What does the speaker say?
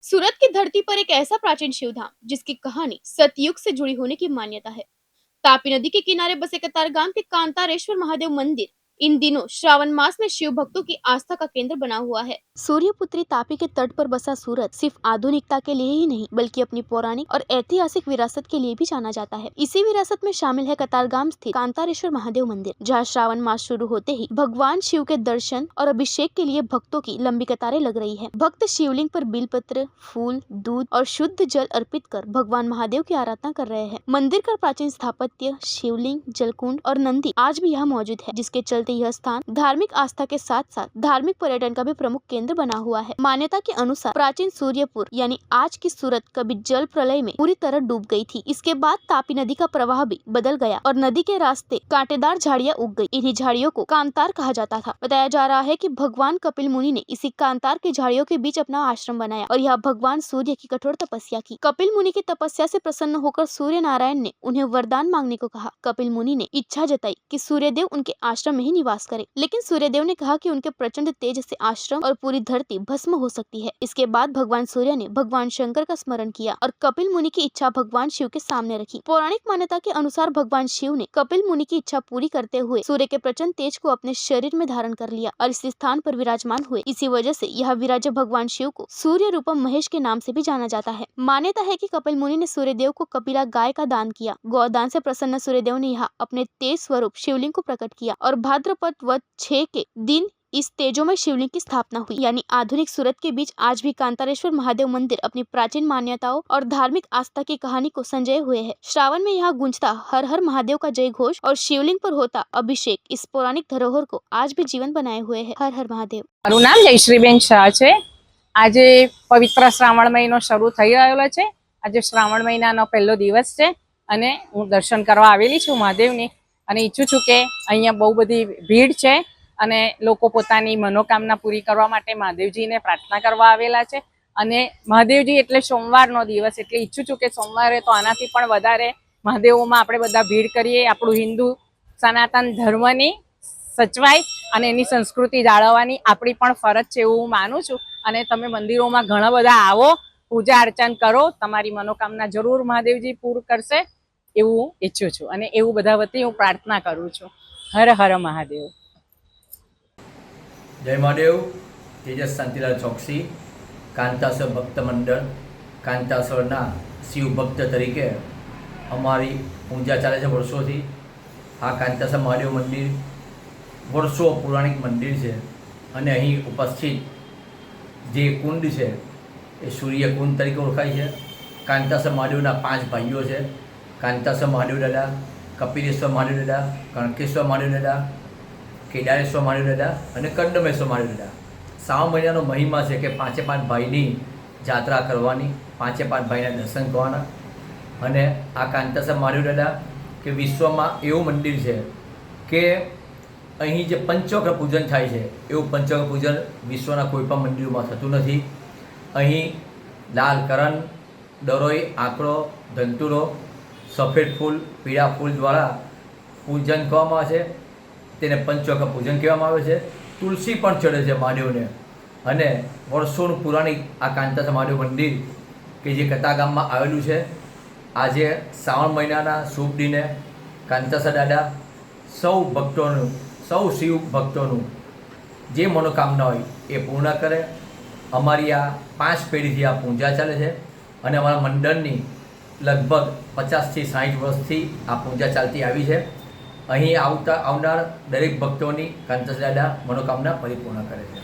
सूरत की धरती पर एक ऐसा प्राचीन शिवधाम जिसकी कहानी सतयुग से जुड़ी होने की मान्यता है। तापी नदी के किनारे बसे कतारगाम के कांतारेश्वर महादेव मंदिर इन दिनों श्रावण मास में शिव भक्तों की आस्था का केंद्र बना हुआ है। सूर्यपुत्री तापी के तट पर बसा सूरत सिर्फ आधुनिकता के लिए ही नहीं बल्कि अपनी पौराणिक और ऐतिहासिक विरासत के लिए भी जाना जाता है। इसी विरासत में शामिल है कतारगाम स्थित कांतारेश्वर महादेव मंदिर, जहाँ श्रावण मास शुरू होते ही भगवान शिव के दर्शन और अभिषेक के लिए भक्तों की लंबी कतारें लग रही है। भक्त शिवलिंग पर बिलपत्र, फूल, दूध और शुद्ध जल अर्पित कर भगवान महादेव की आराधना कर रहे हैं। मंदिर का प्राचीन स्थापत्य, शिवलिंग, जलकुंड और नंदी आज भी यहाँ मौजूद है, जिसके चलते यह स्थान धार्मिक आस्था के साथ साथ धार्मिक पर्यटन का भी प्रमुख केंद्र बना हुआ है। मान्यता के अनुसार प्राचीन सूर्यपुर यानी आज की सूरत कभी जल प्रलय में पूरी तरह डूब गई थी। इसके बाद तापी नदी का प्रवाह भी बदल गया और नदी के रास्ते कांटेदार झाड़ियां उग गई। इन्हीं झाड़ियों को कांतार कहा जाता था। बताया जा रहा है कि भगवान कपिल मुनि ने इसी कांतार की झाड़ियों के बीच अपना आश्रम बनाया और यहाँ भगवान सूर्य की कठोर तपस्या की। कपिल मुनि की तपस्या से प्रसन्न होकर सूर्य नारायण ने उन्हें वरदान मांगने को कहा। कपिल मुनि ने इच्छा जताई कि सूर्यदेव उनके आश्रम में ही निवास करे, लेकिन सूर्यदेव ने कहा कि उनके प्रचंड तेज से आश्रम और पूरी धरती भस्म हो सकती है। इसके बाद भगवान सूर्य ने भगवान शंकर का स्मरण किया और कपिल मुनि की इच्छा भगवान शिव के सामने रखी। पौराणिक मान्यता के अनुसार भगवान शिव ने कपिल मुनि की इच्छा पूरी करते हुए सूर्य के प्रचंड तेज को अपने शरीर में धारण कर लिया और इस स्थान पर विराजमान हुए। इसी वजह से यह विराजे भगवान शिव को सूर्य रूपम महेश के नाम से भी जाना जाता है। मान्यता है कि कपिल मुनि ने सूर्यदेव को कपिला गाय का दान किया। गौदान से प्रसन्न सूर्यदेव ने यहाँ अपने तेज स्वरूप शिवलिंग को प्रकट किया और भाद्रपद वध 6 के दिन इस तेजोमय शिवलिंग की स्थापना हुई। यानी आधुनिक सूरत के बीच आज भी कांतारेश्वर महादेव मंदिर अपनी प्राचीन मान्यताओं और धार्मिक आस्था की कहानी को संजोए हुए है। श्रावण में यहाँ गूंजता हर हर महादेव का जय घोष और शिवलिंग पर होता अभिषेक इस पौराणिक धरोहर को आज भी जीवन बनाए हुए है। हर हर महादेव। મારું નામ જયશ્રીબેન શાહ છે। આજે પવિત્ર શ્રાવણ મહિનો શરૂ થઈ રહ્યો છે। આજે શ્રાવણ મહિનાનો પહેલો દિવસ છે અને હું દર્શન કરવા આવેલી છું મહાદેવની અને ઈચ્છું છું કે અહીંયા બહુ બધી ભીડ છે અને લોકો પોતાની મનોકામના પૂરી કરવા માટે મહાદેવજીને પ્રાર્થના કરવા આવેલા છે અને મહાદેવજી એટલે સોમવારનો દિવસ એટલે ઈચ્છું છું કે સોમવારે તો આનાથી પણ વધારે મહાદેવોમાં આપણે બધા ભીડ કરીએ। આપણું હિન્દુ સનાતન ધર્મની સચવાય અને એની સંસ્કૃતિ જાળવવાની આપણી પણ ફરજ છે એવું હું માનું છું અને તમે મંદિરોમાં ઘણા બધા આવો, પૂજા અર્ચન કરો, તમારી મનોકામના જરૂર મહાદેવજી પૂર્ણ કરશે એવું હું ઈચ્છું છું અને એવું બધા વતી હું પ્રાર્થના કરું છું। હર હર મહાદેવ। जय महादेव। तेजस शांतिलाल चौकसी, कांतासर भक्त मंडल कांतासरना शिव भक्त तरीके अमारी पूजा चाले छे वर्षोथी। आ कांतासर महादेव मंदिर वर्षो पौराणिक मंदिर है अने अहीं उपस्थित जे कुंड है ए सूर्य कुंड तरीके ओळखाय छे। कांतासर महादेवना 5 भाईओ छे। कांतासर महादेव दादा, कपिलेश्वर महादेव दादा, कणकेश्वर महादेव दादा, केदारेश्वर महादेव दादा अने कंडमेश्वर महादेव दादा। श्रावण महीनानो महिमा है कि 5 भाईनी जात्रा करवानी, 5 भाईना दर्शन करवाना अने आ कांतासर महादेव दादा के विश्व में एवं मंदिर है कि અહીં જે પંચવક્ર પૂજન થાય છે એવું પંચવક્ર પૂજન વિશ્વના કોઈપણ મંદિરોમાં થતું નથી। અહીં લાલ કરણ, દરોઈ, આંકડો, ધંતુરો, સફેદ ફૂલ, પીળા ફૂલ દ્વારા પૂજન કરવામાં આવે છે। તેને પંચવક્ર પૂજન કહેવામાં આવે છે। તુલસી પણ ચડે છે મહાદેવને અને વર્ષોનું પુરાણિક આ કાંતાસર મહાદેવ મંદિર કે જે કતારગામમાં આવેલું છે। આજે શ્રાવણ મહિનાના શુભ દિને કાંતાસર દાદા સૌ ભક્તોનું, સૌ શિવ ભક્તોનું જે મનોકામના હોય એ પૂર્ણ કરે। અમારી આ 5 પેઢીથી આ પૂજા ચાલે છે અને અમારા મંડળની લગભગ 50 થી 60 વર્ષથી આ પૂજા ચાલતી આવી છે। અહીં આવનાર દરેક ભક્તોની કાંતાસર દાદા મનોકામના પરિપૂર્ણ કરે છે।